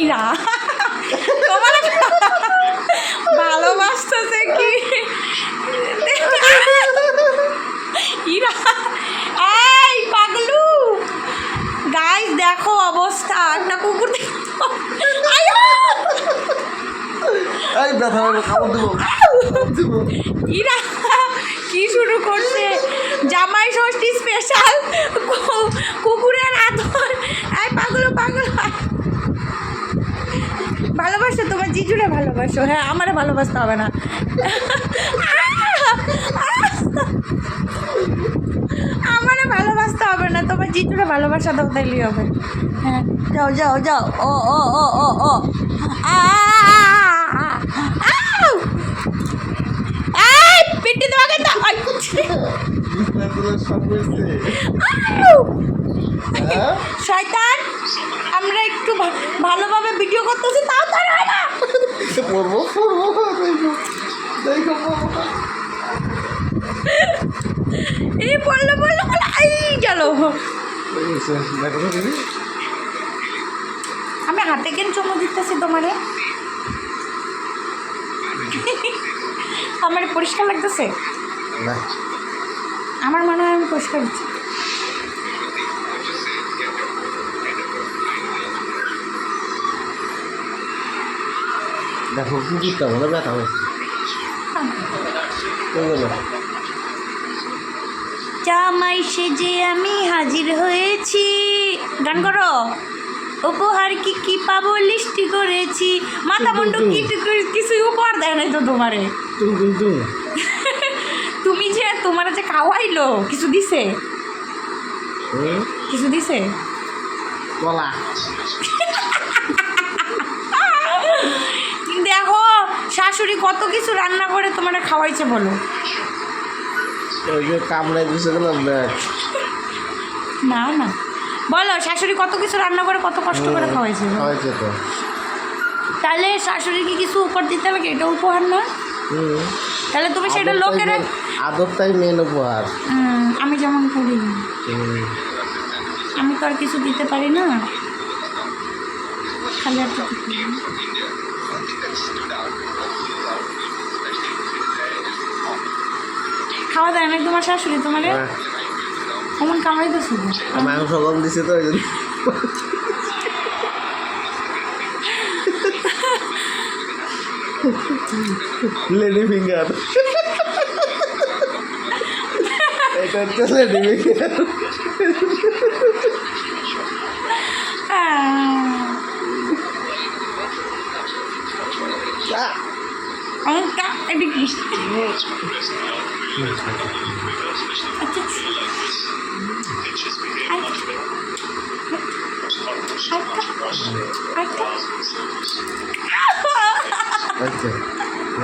ইরা তোমার ভালোবাসতেছে কি ইরা, এই পাগলু গাইস দেখো অবস্থা, একটা কুকুর ইরা কি শুরু করছে, জামাই ষষ্ঠী স্পেশাল কুকুরের আদর। এই পাগলু পাগল ভালোবাসো তোমার জিজুরে ভালোবাসো, হ্যাঁ আমারে ভালোবাসতে হবে না। আমারে ভালোবাসতে হবে না, তোমার জিজুরে ভালোবাসা দাও তাইলেই হবে। হ্যাঁ যাও যাও যাও, ও ও ও ও ও পিটি তোমাকে শয়তান, আমরা একটু ভালোভাবে ভিডিও করতেছি তাও তার হয় না। এই বললো বললো বলো, এই গেল। আমি হাতে কেন চুমু দিতেছি তোমারে? আমার পরিষ্কার লাগতেছে? আমার মনে হয় আমি পরিষ্কার দিচ্ছি। দেখো কুকুরটা বলে ব্যথা হয়েছে। জামাই সেজে আমি হাজির হয়েছি, গান করো। উপহার কি কি পাবো লিস্টি করেছি, মাথা মুন্ডু কিছুই উপহার দেয় নাই তো তোমারে। তুমি যে তোমার যে খাওয়াইলো কিছু দিছে? কিছু দিছে? বলা দেখো শাশুড়ি কত কিছু রান্না করে তোমার খাওয়াইছে বলো। ওই যে কামড়াই দিছে না না বলো, শাশুড়ি কত কিছু রান্না করে কত কষ্ট করে খাওয়াইছে। খাওয়াইছে তো, তাহলে শাশুড়িকে কিছু উপহার দিতে লাগে, এটা উপহার না? তাহলে তুমি সেটা লোকের আদরটাই মেন উপহার। আমি যেমন করি, আমি তো আর কিছু দিতে পারি না, খালি আর খাওয়া দেয় না তোমার শাশুড়ি তোমারে? কেমন কামাইতেছো? মাংস কম দিছে তো ওই জন্য। লেডি ফিঙ্গার, এটা হচ্ছে লেডি ফিঙ্গার। আচ্ছা